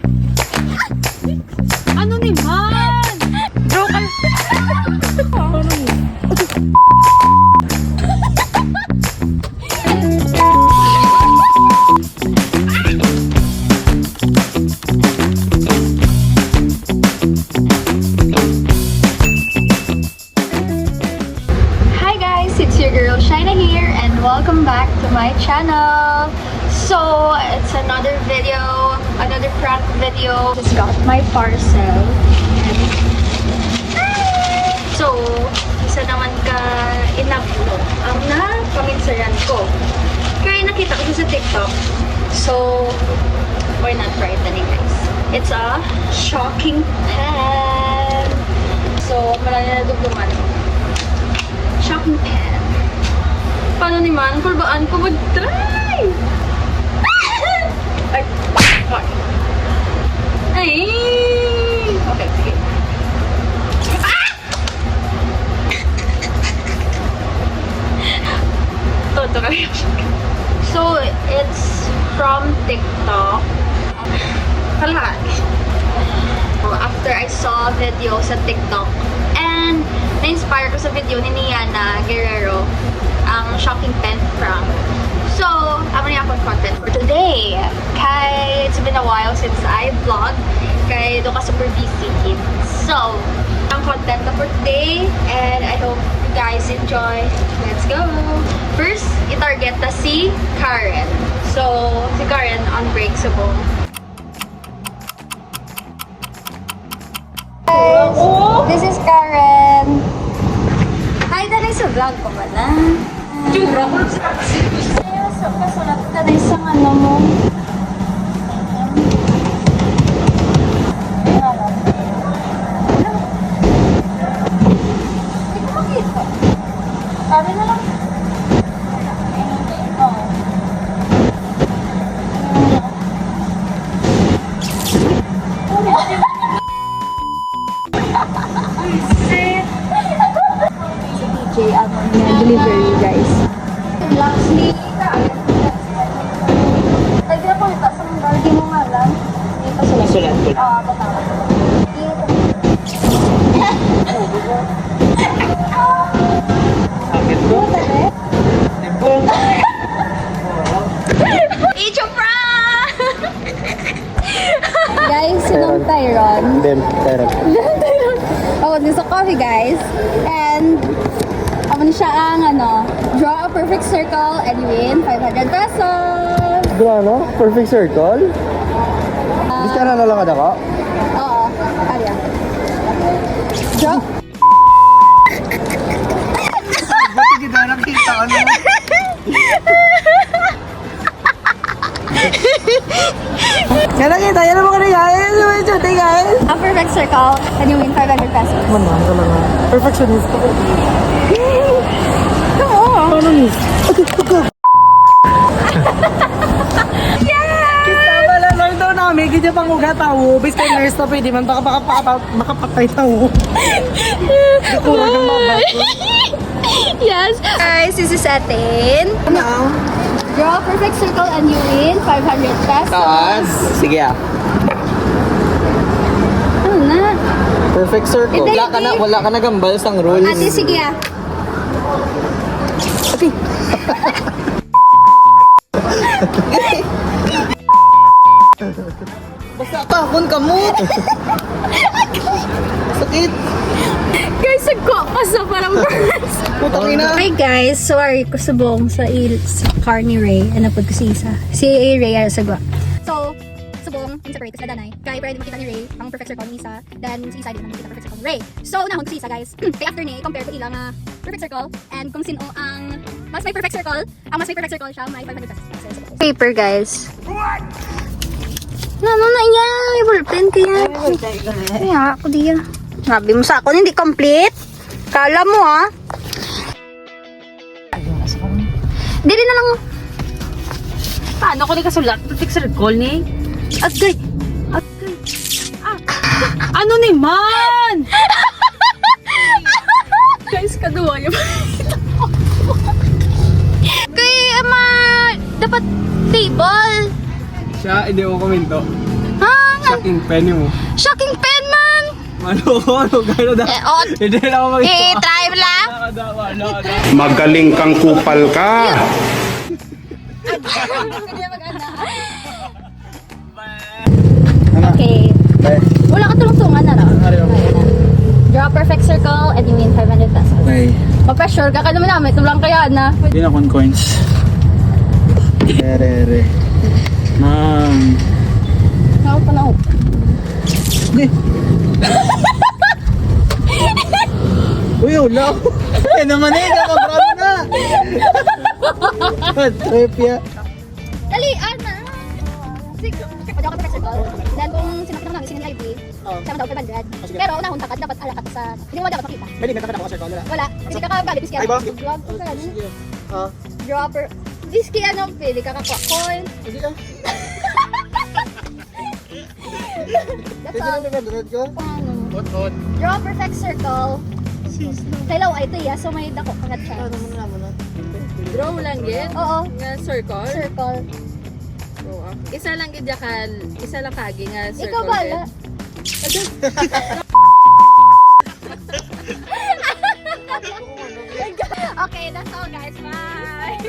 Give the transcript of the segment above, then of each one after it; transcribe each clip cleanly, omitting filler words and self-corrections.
Ano naman? Bro, Hi guys, it's your girl Shina here and welcome back to my channel. So, it's another video, another prank video. Just got my parcel. So, isa naman ka inaplo ang na-paminsayan ko. Kaya nakita ko sa TikTok. So, we're not frightening guys. It's a shocking pen. So, marami na dugtungan. Shocking pen. Paano naman? Kulbaan ko mag-try! Ay! Ay! Okay, sige. Toto ka rin. So, it's from TikTok. Kalahati. After I saw a video sa TikTok and na-inspire ko sa video ni Niana Guerrero ang shocking pen prank. So, ako na akong content for today. Kaya it's been a while since I vlogged. Kaya doon ka super busy kid. So, ang content na for today and I hope you guys enjoy. Let's go! First, i-target na si Karen. So, si Karen unbreakable. Guys, this is Karen. Hi, dali sa vlog ko ba na? Chura ko sa kasulat ka na isang ano mo. Hindi ko makita. Sabi na lang. DJ ano niya, delivery guys. Lastly, ay kaya po ito, sa mga garden mo nga lang. Dito sila. Sulat ko. Batawa. Sakit ko. Tipong. It's a prank! Guys, sinong Tyron? Then, Tyron. Oh, this is a coffee guys. And ako siya ang draw a perfect circle and you win 500 pesos. Ano? Perfect circle? Gusto na nalakad ako? Oo, Arya. Draw. Ba't hindi na nakita? Ano? Yan nakita, yan ang mga guys. Guys. A perfect circle and you win 500 pesos. Manang ka lang. Perfectionist ako. Oo. Ano ni? Kita pala lang daw namin. Ganyan pang uga tao. Bis kay nurse na pwede man. Baka makapatay tao. Kurang ng mabago. Yes. Guys, this is atin. Ano? Draw a perfect circle and you win 500 pesos. Taas. Sige ah. Ano na? Perfect circle. Hindi, Wala ka na gambal sang rules. Ate, sige ah. Okay. Basta kahon ka mo. Sakit. Guys, nagko pa sa parang birds. Putang ina. Hi guys, sorry ko subong sa car ni Ray. Napod ko si Isa. Si Ray ay sagwa. So, subong, separate ko sila danay. Kaya pwede makita ni Ray ang perfect circle ni Isa. Then si Isa din naman makita perfect circle ni Ray. So, unahon ko si Isa guys. Kaya after ni, compare ko ilang perfect circle. And kung sino ang mas may perfect circle, ang mas may perfect circle siya, may 500 pesos. Paper guys. What? Na iya, may ballpen kaya. Kaya ako diya. Sabi mo sa akin, hindi complete. Kala mo Dili na lang. paano ko ni kasulat? Perfect circle ni? Agay! Ano naman? Guys, kaduwa yung Kaya dapat table. Siya, hindi ko komento. Ha? Shocking penny mo. Shocking pen man! Ano, gano'n na. Hindi na ako I-try lang. Magaling kang kupal ka. Okay. Wala ka tulong-tungan na raw. Draw a perfect circle and you win 500 pesos. Okay. Ma-pressure ka naman namin. Tulang kaya na. Hindi na akong coins. Re. Ma'am. Ako pa na ako. Uy, wala. Eh naman nakagrado na. Trip ya. Dali, Ana. Sige. Draw ka perfect circle. Then kung sinakita mo namin, sinin live siya daw 500. Pero unahon takad, dapat alakat sa... Hindi mo dapat makita. Pwede ka ako circle wala. Wala. Hindi ka kagalit. Diski Ay ba? Dropper. Diski ano, pwede ka kakuha coin. Hindi ka. That's all. ko. Paano? Draw a perfect circle. Kailaw ay ito so may dako kagat siya. Draw lang yun. Oo. Nga circle. Circle. Isa lang gidyakan. Isa lang kagi nga circle. Ikaw bala. Okay, that's all guys. Bye!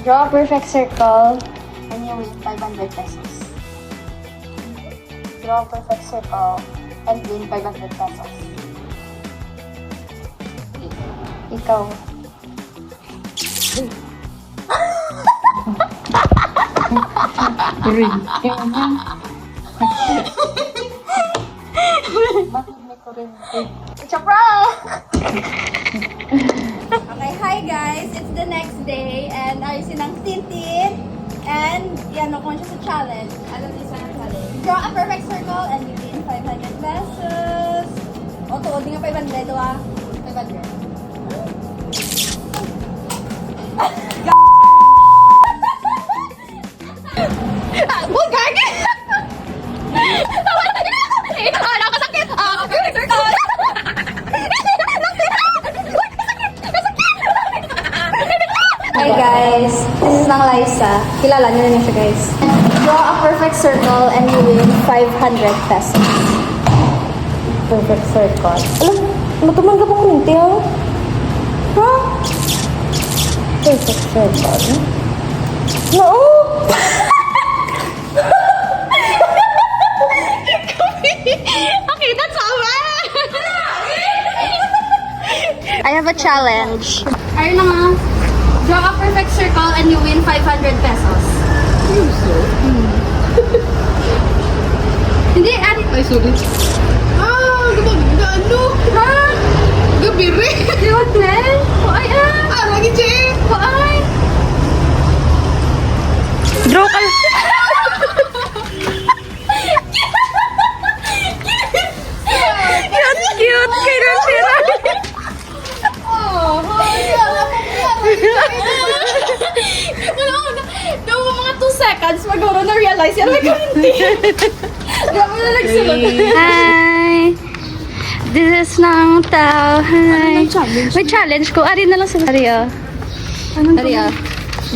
Draw a perfect circle and you win 500 pesos. Draw a perfect circle and win 500 pesos. Ikaw. It's a prank! Okay, hi guys! It's the next day and ayusin ang Tintin and yan ako siya sa challenge. Ano din sa challenge? Draw a perfect circle and you win 500 pesos. O, tuod nga 500 ito 500. Uy, gagi! Nakasakit! Perfect circle! Hi guys, this is Nang Liza. Kilala niyo na niya siya guys. Draw a perfect circle and you win 500 pesos. Perfect circle. Alam, matumanggap ako nito yun. Ha? Perfect circle. No! Okay, that's all right. I have a challenge. Ayun na nga. Draw a perfect circle and you win 500 pesos. Hindi, Ari. Ay, sorry. Gumagano. Ha? Gabiri. Di ba, Glenn? Ay, Lagi, Che. Ay. Draw ka. Cute. Kaya sira. Daw mga 2 seconds, magoro na-realize yan. Like, hindi. Grabe na nagsulot. Hi! This is Nang Tao. Hi! May challenge ko. Ari na lang sa Ari, Ari,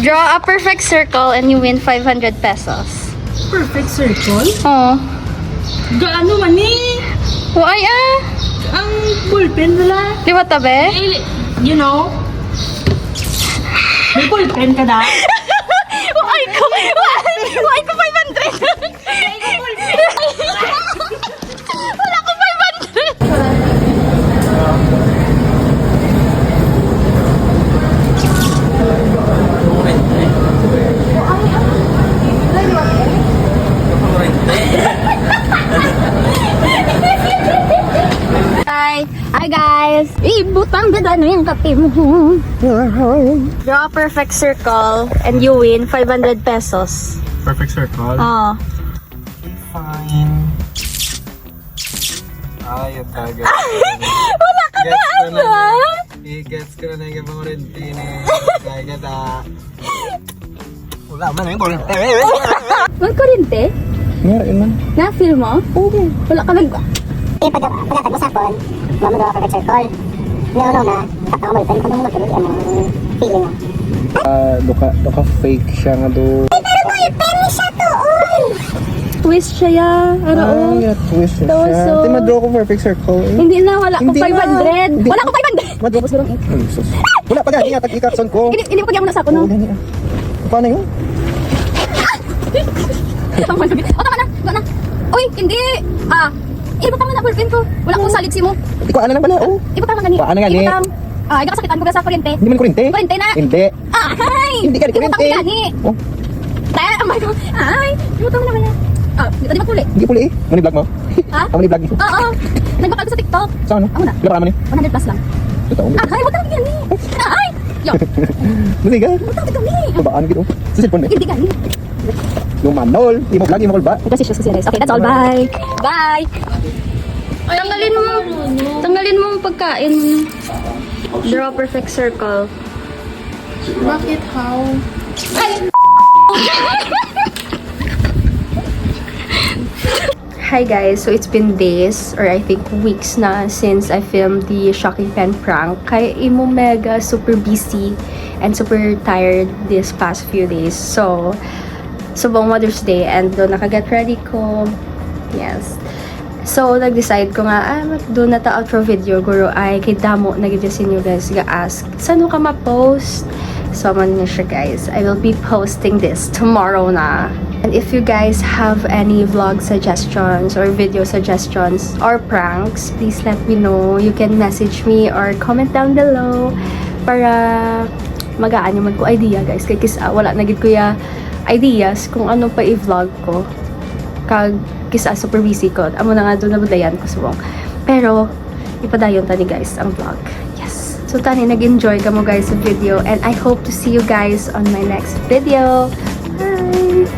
Draw a perfect circle and you win 500 pesos. Perfect circle? Oh. Gaano man eh? Why Ang ballpen wala. Di ba tabi? You know? May ballpen ka na? Why ko 500? Wala ko 500. Hi guys! Ibutang ganda na yung kape mo. Draw a perfect circle and you win 500 pesos. Perfect circle. Oh. Fine. Ayun talaga. Wala ka na ano I-gets ko na yung ibang rentine. Kaya gata. Wala man yung borente. Magkurinte? Ngayon man. Na-feel mo? Oo. Wala ka nag... Pagkatag mo sa phone, mamagawa ka circle. No, na. Takamay, pero kung mo tuloy ang feeling mo. Duka fake siya nga do. Pero boy, penny siya to, oy! twist siya ya. Ano? twist siya. Tawaso. Ate, madraw ko perfect circle. Hindi na, wala ko Hindi 500. na. Wala ko 500. Madraw ko silang sus. Wala pa gani, tag-ikakson ko. Hindi ko pagyan mo na sa ako, no? Oo, gani. Paano yun? Tama na. Uy, hindi. Ibutang na boyfriend ko. Wala akong salit mo. Ikaw, ano lang bala? Oh. Ibutang na gani. Paano gani? Ibutang. Ikaw kasakitan ko sa kuryente. Hindi man kurente? Kurente na. Hindi. Ay! Hindi ka Ibutang kurente. ko gani. Oh, Tayo, oh my God. Ay! Ibutang mo na wala. Dito di ba puli? hindi puli eh. Ano vlog mo? Ha? Ano vlog mo? Oo. Nagbakal ko sa TikTok. Saan ano? Ako na. Wala pa naman eh. 100 plus lang. Totoo. Ay, ibutang na gani. Ay! Yo! Hindi ka. Ibutang ka gani. Babaan gitu. Sa cellphone eh. Hindi gani. Yung manol. Di mo vlog, di mo kulba. Kasi shoes ko siya guys. Okay, that's all. Bye! Bye! Tanggalin mo ang pagkain. Draw perfect circle. Bakit? How? Hi guys, so it's been days or I think weeks na since I filmed the Shocking Pen prank. Kaya imo mega super busy and super tired this past few days. So, subong Mother's Day and doon nakaget ready ko. Yes. So, nag-decide ko nga, doon na ta outro video, guro ay kay damo na gidya sinyo guys ga-ask, saan ka ma-post? So, man niya siya guys. I will be posting this tomorrow na. And if you guys have any vlog suggestions or video suggestions or pranks, please let me know. You can message me or comment down below para magaan yung ko idea guys. Kaya kisa wala na gid ko ya ideas kung ano pa i-vlog ko. Kag kisa super busy ko. Amo na nga doon na budayan ko subong. Pero ipadayon tani guys ang vlog. Yes. So tani nag-enjoy ka mo guys sa video and I hope to see you guys on my next video. Bye!